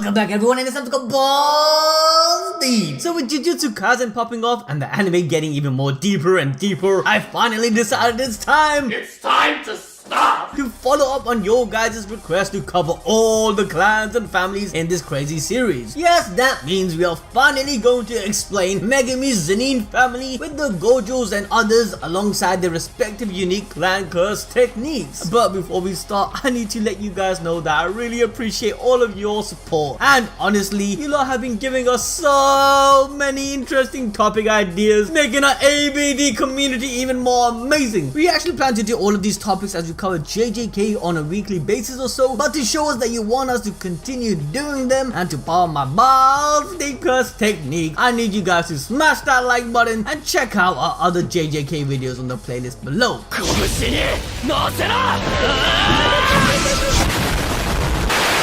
Welcome back everyone, and it's time to go balls deep. So with Jujutsu Kaisen popping off and the anime getting even more deeper and deeper, I finally decided it's time to stop to follow up on your guys' request to cover all the clans and families in this crazy series. Yes, that means we are finally going to explain Megumi's Zenin family with the Gojos and others alongside their respective unique clan curse techniques. But before we start, I need to let you guys know that I really appreciate all of your support, and honestly, you lot have been giving us so many interesting topic ideas, making our ABD community even more amazing. We actually plan to do all of these topics as we cover JJK on a weekly basis or so, but to show us that you want us to continue doing them and to power my balls deep curse technique, I need you guys to smash that like button and check out our other JJK videos on the playlist below.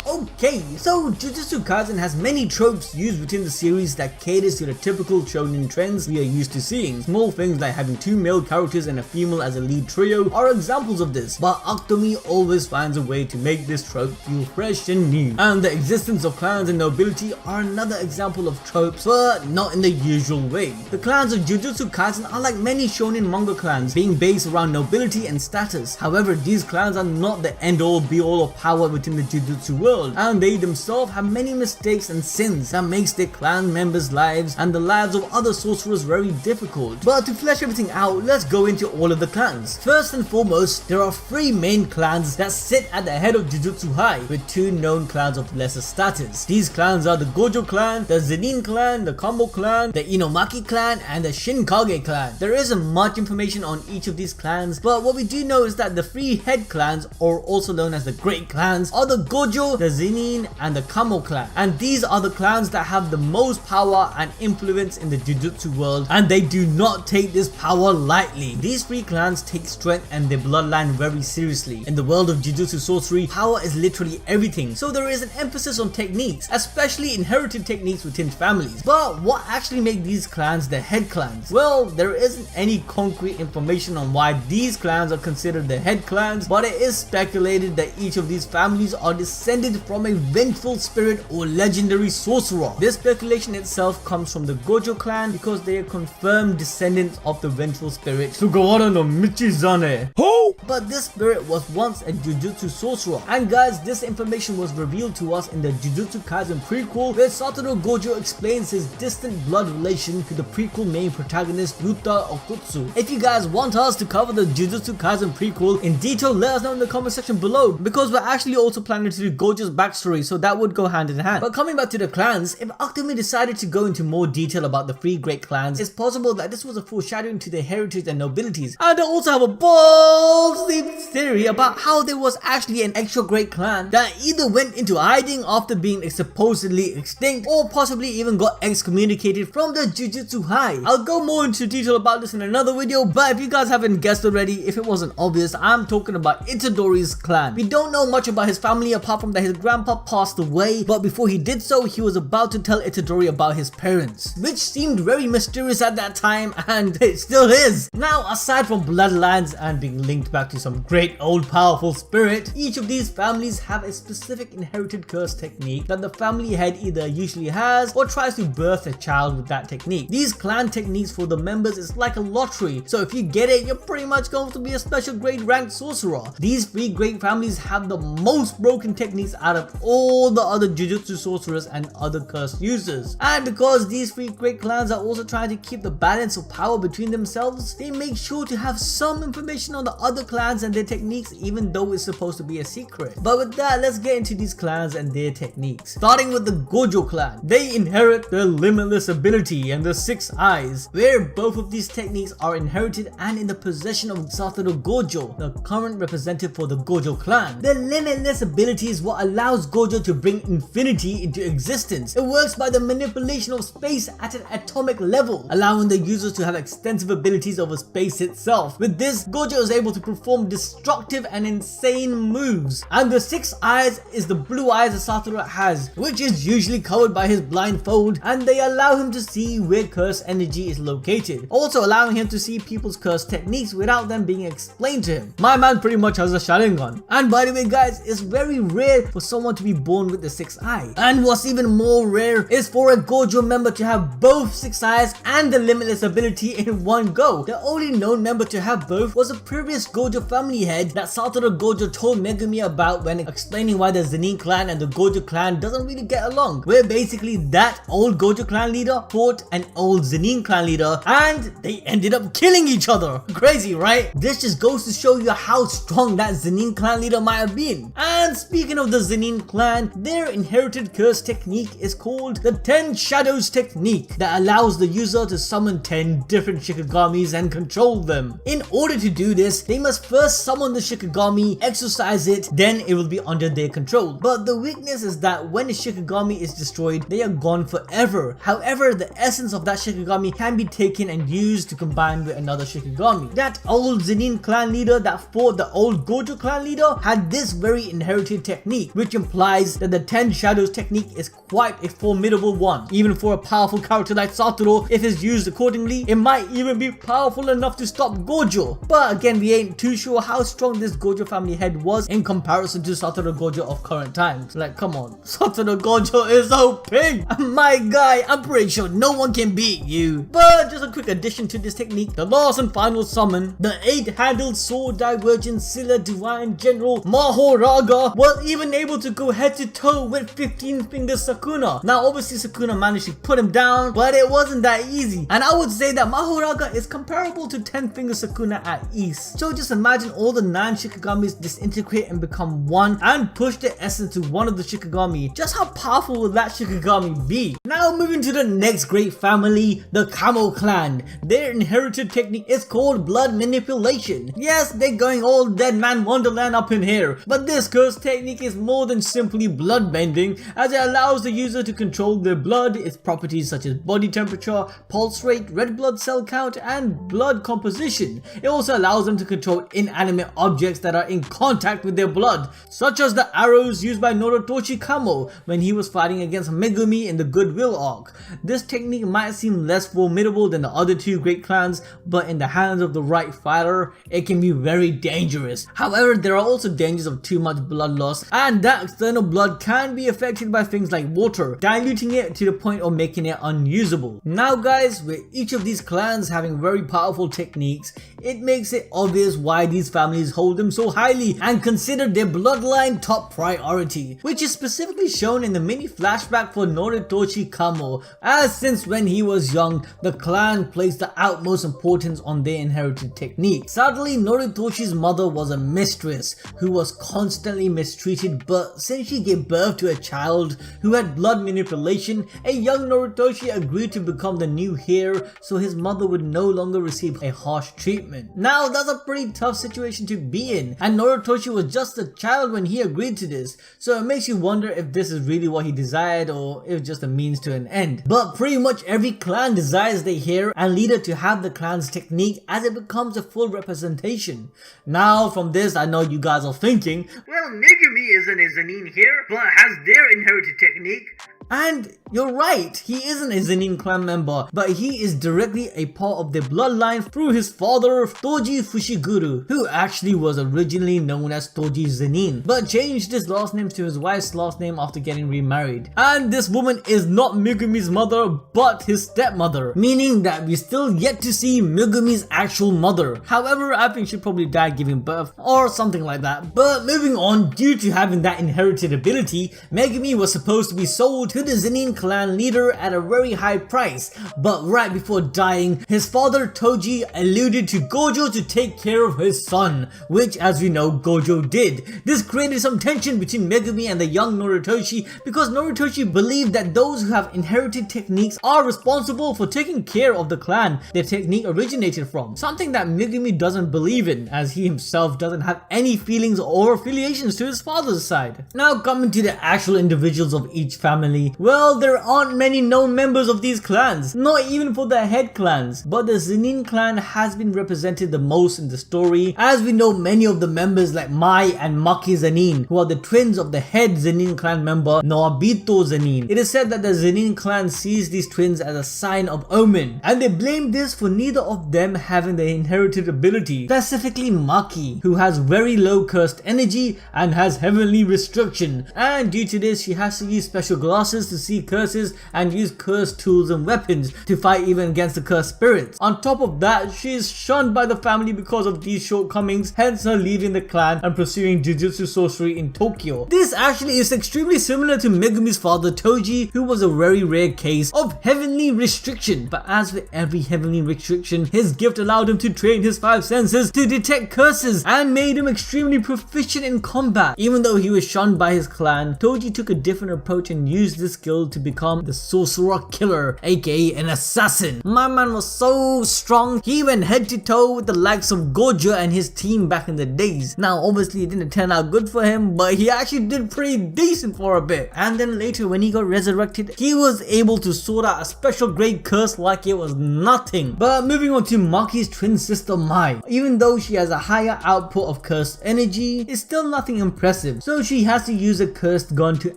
Okay, so Jujutsu Kaisen has many tropes used within the series that caters to the typical shonen trends we are used to seeing. Small things like having two male characters and a female as a lead trio are examples of this, but Akutami always finds a way to make this trope feel fresh and new. And the existence of clans and nobility are another example of tropes, but not in the usual way. The clans of Jujutsu Kaisen are like many shonen manga clans, being based around nobility and status. However, these clans are not the end-all be-all of power within the Jujutsu world, and they themselves have many mistakes and sins that makes their clan members' lives and the lives of other sorcerers very difficult. But to flesh everything out, let's go into all of the clans. First and foremost, there are three main clans that sit at the head of Jujutsu High, with two known clans of lesser status. These clans are the Gojo Clan, the Zenin Clan, the Kamo Clan, the Inomaki Clan, and the Shinkage Clan. There isn't much information on each of these clans, but what we do know is that the three head clans, or also known as the Great Clans, are the Gojo, the Zenin, and the Kamo Clan, and these are the clans that have the most power and influence in the Jujutsu world, and they do not take this power lightly. These three clans take strength and their bloodline very seriously. In the world of Jujutsu sorcery, power is literally everything, so there is an emphasis on techniques, especially inherited techniques within families. But what actually makes these clans the head clans? Well, there isn't any concrete information on why these clans are considered the head clans, but it is speculated that each of these families are descended from a vengeful spirit or legendary sorcerer. This speculation itself comes from the Gojo Clan because they are confirmed descendants of the vengeful spirit Sugawara no Michizane. Who? But this spirit was once a Jujutsu sorcerer, and guys, this information was revealed to us in the Jujutsu Kaisen prequel, where Satoru Gojo explains his distant blood relation to the prequel main protagonist Yuta Okutsu. If you guys want us to cover the Jujutsu Kaisen prequel in detail, let us know in the comment section below, because we're actually also planning to do Gojo's backstory, so that would go hand in hand. But coming back to the clans, if Akutami decided to go into more detail about the three great clans, it's possible that this was a foreshadowing to their heritage and nobilities. And I also have a balls deep theory about how there was actually an extra great clan that either went into hiding after being supposedly extinct, or possibly even got excommunicated from the Jujutsu High. I'll go more into detail about this in another video, but if you guys haven't guessed already, if it wasn't obvious, I'm talking about Itadori's clan. We don't know much about his family apart from that his grandpa passed away, but before he did so, he was about to tell Itadori about his parents, which seemed very mysterious at that time, and it still is. Now, aside from bloodlines and being linked back to some great old powerful spirit, each of these families have a specific inherited curse technique that the family head either usually has or tries to birth a child with that technique. These clan techniques for the members is like a lottery, so if you get it, you're pretty much going to be a special grade ranked sorcerer. These three great families have the most broken techniques out of all the other Jujutsu sorcerers and other curse users, and because these three great clans are also trying to keep the balance of power between themselves, they make sure to have some information on the other clans and their techniques, even though it's supposed to be a secret. But with that, let's get into these clans and their techniques. Starting with the Gojo Clan, they inherit the limitless ability and the 6 eyes, where both of these techniques are inherited and in the possession of Satoru Gojo, the current representative for the Gojo Clan. The limitless ability is what allows Gojo to bring infinity into existence. It works by the manipulation of space at an atomic level, allowing the users to have extensive abilities over space itself. With this, Gojo is able to perform destructive and insane moves. And the 6 eyes is the blue eyes that Satoru has, which is usually covered by his blindfold, and they allow him to see where cursed energy is located, also allowing him to see people's cursed techniques without them being explained to him. My man pretty much has a Sharingan. And by the way guys, it's very rare for someone someone to be born with the sixth eye. And what's even more rare is for a Gojo member to have both six eyes and the limitless ability in one go. The only known member to have both was a previous Gojo family head that Satoru Gojo told Megumi about when explaining why the Zenin clan and the Gojo clan doesn't really get along, where basically that old Gojo clan leader fought an old Zenin clan leader and they ended up killing each other. Crazy, right? This just goes to show you how strong that Zenin clan leader might have been. And speaking of the Zenin clan, their inherited curse technique is called the 10 Shadows technique that allows the user to summon 10 different Shikagamis and control them. In order to do this, they must first summon the Shikagami, exorcise it, then it will be under their control. But the weakness is that when a Shikagami is destroyed, they are gone forever. However, the essence of that Shikagami can be taken and used to combine with another Shikagami. That old Zenin clan leader that fought the old Gojo clan leader had this very inherited technique, which implies that the 10 Shadows technique is quite a formidable one. Even for a powerful character like Satoru, if it's used accordingly, it might even be powerful enough to stop Gojo. But again, we ain't too sure how strong this Gojo family head was in comparison to Satoru Gojo of current times. Like, come on, Satoru Gojo is OP! My guy, I'm pretty sure no one can beat you. But just a quick addition to this technique, the last and final summon, the 8-handled sword divergent Scylla Divine General Mahoraga was even able to go head to toe with 15 finger Sukuna. Now obviously Sukuna managed to put him down, but it wasn't that easy. And I would say that Mahoraga is comparable to 10 finger Sukuna at ease. So just imagine all the 9 Shikagamis disintegrate and become one and push the essence to one of the Shikagami. Just how powerful will that Shikagami be? Now moving to the next great family, the Kamo Clan. Their inherited technique is called blood manipulation. Yes, they're going all Dead Man Wonderland up in here, but this curse technique is more than simply blood bending, as it allows the user to control their blood, its properties such as body temperature, pulse rate, red blood cell count, and blood composition. It also allows them to control inanimate objects that are in contact with their blood, such as the arrows used by Noritoshi Kamo when he was fighting against Megumi in the Goodwill arc. This technique might seem less formidable than the other two great clans, but in the hands of the right fighter, it can be very dangerous. However, there are also dangers of too much blood loss, and that external blood can be affected by things like water, diluting it to the point of making it unusable. Now guys, with each of these clans having very powerful techniques, it makes it obvious why these families hold them so highly and consider their bloodline top priority, which is specifically shown in the mini flashback for Noritoshi Kamo, as since when he was young, the clan placed the utmost importance on their inherited technique. Sadly, Noritoshi's mother was a mistress who was constantly mistreated, but since she gave birth to a child who had blood manipulation, a young Noritoshi agreed to become the new heir so his mother would no longer receive a harsh treatment. Now that's a pretty tough situation to be in, and Noritoshi was just a child when he agreed to this, so it makes you wonder if this is really what he desired or if it's just a means to an end. But pretty much every clan desires their heir and leader to have the clan's technique as it becomes a full representation. Now from this, I know you guys are thinking, well, Megumi isn't a Zenin here, but has their inherited technique. And you're right, he isn't a Zenin clan member, but he is directly a part of their bloodline through his father, Toji Fushiguro, who actually was originally known as Toji Zenin, but changed his last name to his wife's last name after getting remarried. And this woman is not Megumi's mother, but his stepmother, meaning that we still yet to see Megumi's actual mother. However, I think she probably died giving birth or something like that. But moving on, due to having that inherited ability, Megumi was supposed to be sold to the Zenin clan leader at a very high price, but right before dying, his father Toji alluded to Gojo to take care of his son, which as we know Gojo did. This created some tension between Megumi and the young Noritoshi because Noritoshi believed that those who have inherited techniques are responsible for taking care of the clan their technique originated from, something that Megumi doesn't believe in, as he himself doesn't have any feelings or affiliations to his father's side. Now coming to the actual individuals of each family, family, well, there aren't many known members of these clans, not even for the head clans, but the Zenin clan has been represented the most in the story, as we know many of the members like Mai and Maki Zenin, who are the twins of the head Zenin clan member Mahito Zenin. It is said that the Zenin clan sees these twins as a sign of omen, and they blame this for neither of them having the inherited ability, specifically Maki, who has very low cursed energy and has heavenly restriction, and due to this she has to use special glasses to see curses and use cursed tools and weapons to fight even against the cursed spirits. On top of that, she is shunned by the family because of these shortcomings, hence her leaving the clan and pursuing Jujutsu sorcery in Tokyo. This actually is extremely similar to Megumi's father Toji, who was a very rare case of heavenly restriction, but as with every heavenly restriction, his gift allowed him to train his 5 senses to detect curses and made him extremely proficient in combat. Even though he was shunned by his clan, Toji took a different approach and used this skill to become the Sorcerer Killer, aka an assassin. My man was so strong, he went head to toe with the likes of Gojo and his team back in the days. Now obviously it didn't turn out good for him, but he actually did pretty decent for a bit. And then later when he got resurrected, he was able to sort out a special grade curse like it was nothing. But moving on to Maki's twin sister Mai, even though she has a higher output of cursed energy, it's still nothing impressive, so she has to use a cursed gun to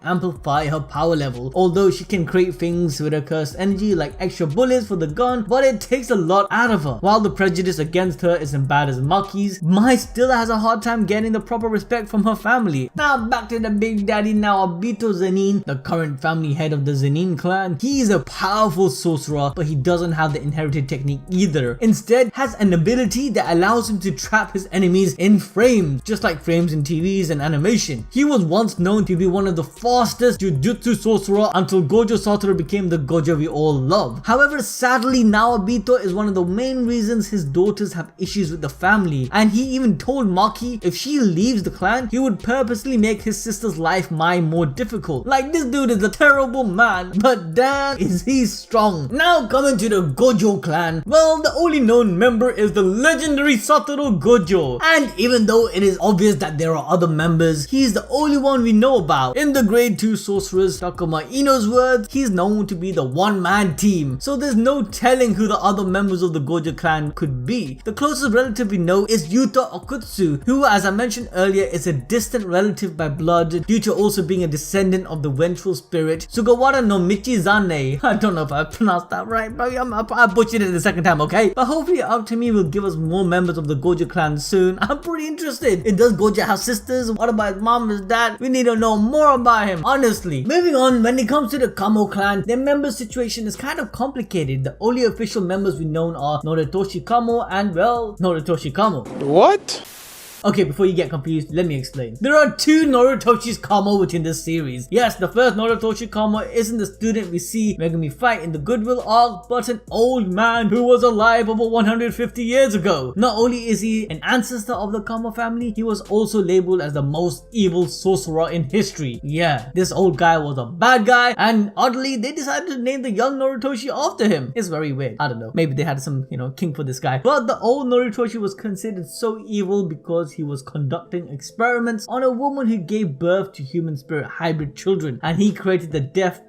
amplify her power level. Although she can create things with her cursed energy like extra bullets for the gun, but it takes a lot out of her. While the prejudice against her isn't bad as Maki's, Mai still has a hard time getting the proper respect from her family. Now back to the big daddy Mahito Zenin, the current family head of the Zenin clan. He is a powerful sorcerer, but he doesn't have the inherited technique either. Instead, has an ability that allows him to trap his enemies in frames, just like frames in TVs and animation. He was once known to be one of the fastest Jujutsu sorcerer until Gojo Satoru became the Gojo we all love. However, sadly, Mahito is one of the main reasons his daughters have issues with the family, and he even told Maki if she leaves the clan, he would purposely make his sister's life Mai more difficult. Like, this dude is a terrible man, but damn is he strong. Now coming to the Gojo clan, well, the only known member is the legendary Satoru Gojo, and even though it is obvious that there are other members, he's the only one we know about. In the grade 2 sorcerers Takuma Ino's words, he's known to be the one-man team, so there's no telling who the other members of the Gojo clan could be. The closest relative we know is Yuta Okutsu, who, as I mentioned earlier, is a distant relative by blood due to also being a descendant of the vengeful spirit Sugawara no Michizane. I don't know if I pronounced that right, but I butchered it the second time, okay? But hopefully Ultimi will give us more members of the Gojo clan soon. I'm pretty interested. Does Gojo have sisters? What about his mom, his dad? We need to know more about him, honestly. Moving on, when it comes to the Kamo clan, their member situation is kind of complicated. The only official members we know are Noritoshi Kamo and, well, Noritoshi Kamo. What? Okay, before you get confused, let me explain. There are 2 Noritoshis Kamo within this series. Yes, the first Noritoshi Kamo isn't the student we see Megumi fight in the Goodwill arc, but an old man who was alive over 150 years ago. Not only is he an ancestor of the Kamo family, he was also labeled as the most evil sorcerer in history. Yeah, this old guy was a bad guy, and oddly, they decided to name the young Noritoshi after him. It's very weird. I don't know. Maybe they had some, kink for this guy. But the old Noritoshi was considered so evil because he was conducting experiments on a woman who gave birth to human spirit hybrid children, and he created the death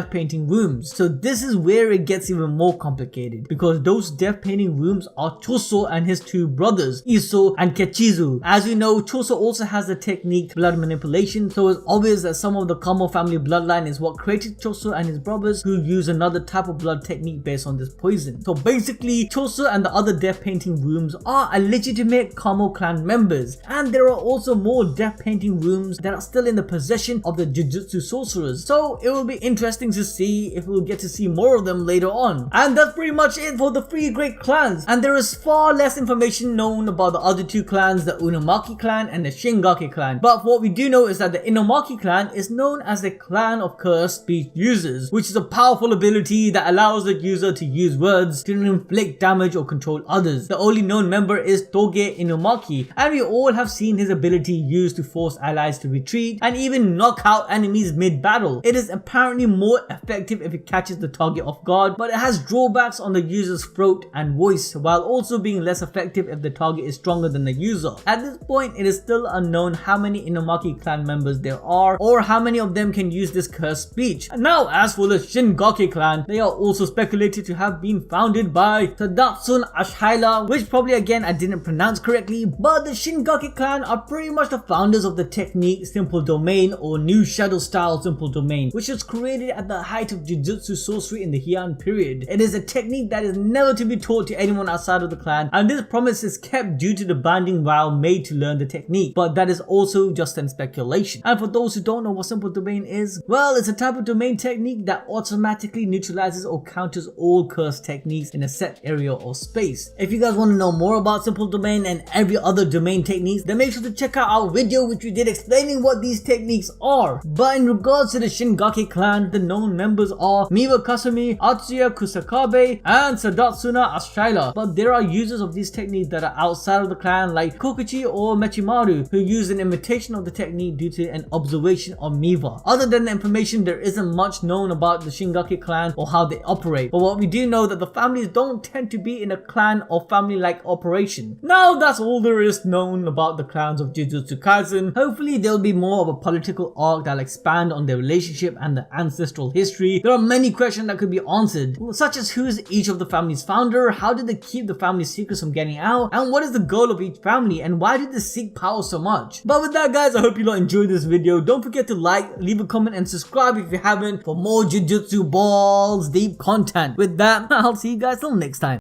painting rooms. So this is where it gets even more complicated, because those death painting rooms are Choso and his 2 brothers, Iso and Kechizu. As we know, Choso also has the technique blood manipulation, so it's obvious that some of the Kamo family bloodline is what created Choso and his brothers, who use another type of blood technique based on this poison. So basically, Choso and the other death painting rooms are a legitimate Kamo Clan members, and there are also more death painting rooms that are still in the possession of the Jujutsu sorcerers, so it will be interesting to see if we'll get to see more of them later on. And that's pretty much it for the 3 great clans, and there is far less information known about the other 2 clans, the Unumaki clan and the Shingaki clan. But what we do know is that the Inumaki clan is known as the clan of cursed speech users, which is a powerful ability that allows the user to use words to inflict damage or control others. The only known member is Toge Kage Inumaki, and we all have seen his ability used to force allies to retreat and even knock out enemies mid-battle. It is apparently more effective if it catches the target off guard, but it has drawbacks on the user's throat and voice, while also being less effective if the target is stronger than the user. At this point, it is still unknown how many Inumaki clan members there are, or how many of them can use this cursed speech. And now, as for the Shingaki clan, they are also speculated to have been founded by Tadatsun Ashila, which probably again I didn't pronounce correctly, but the Shingaki clan are pretty much the founders of the technique Simple Domain, or New Shadow style Simple Domain, which was created at the height of Jujutsu sorcery in the Heian period. It is a technique that is never to be taught to anyone outside of the clan, and this promise is kept due to the binding vow made to learn the technique, but that is also just an speculation. And for those who don't know what Simple Domain is, well, it's a type of domain technique that automatically neutralizes or counters all cursed techniques in a set area or space. If you guys want to know more about Simple Domain and every other domain techniques, then make sure to check out our video which we did explaining what these techniques are. But in regards to the Shingaki clan, the known members are Miwa Kasumi, Atsuya Kusakabe, and Sadatsuna Ashila. But there are users of these techniques that are outside of the clan like Kokuchi or Mechimaru, who use an imitation of the technique due to an observation of Miwa. Other than the information, there isn't much known about the Shingaki clan or how they operate, but what we do know that the families don't tend to be in a clan or family-like operation. Now that's all there is known about the clans of Jujutsu Kaisen. Hopefully there'll be more of a political arc that'll expand on their relationship and the ancestral history. There are many questions that could be answered, such as who is each of the family's founder, how did they keep the family secrets from getting out, and what is the goal of each family, and why did they seek power so much. But with that guys, I hope you all enjoyed this video. Don't forget to like, leave a comment and subscribe if you haven't for more Jujutsu balls deep content. With that, I'll see you guys till next time.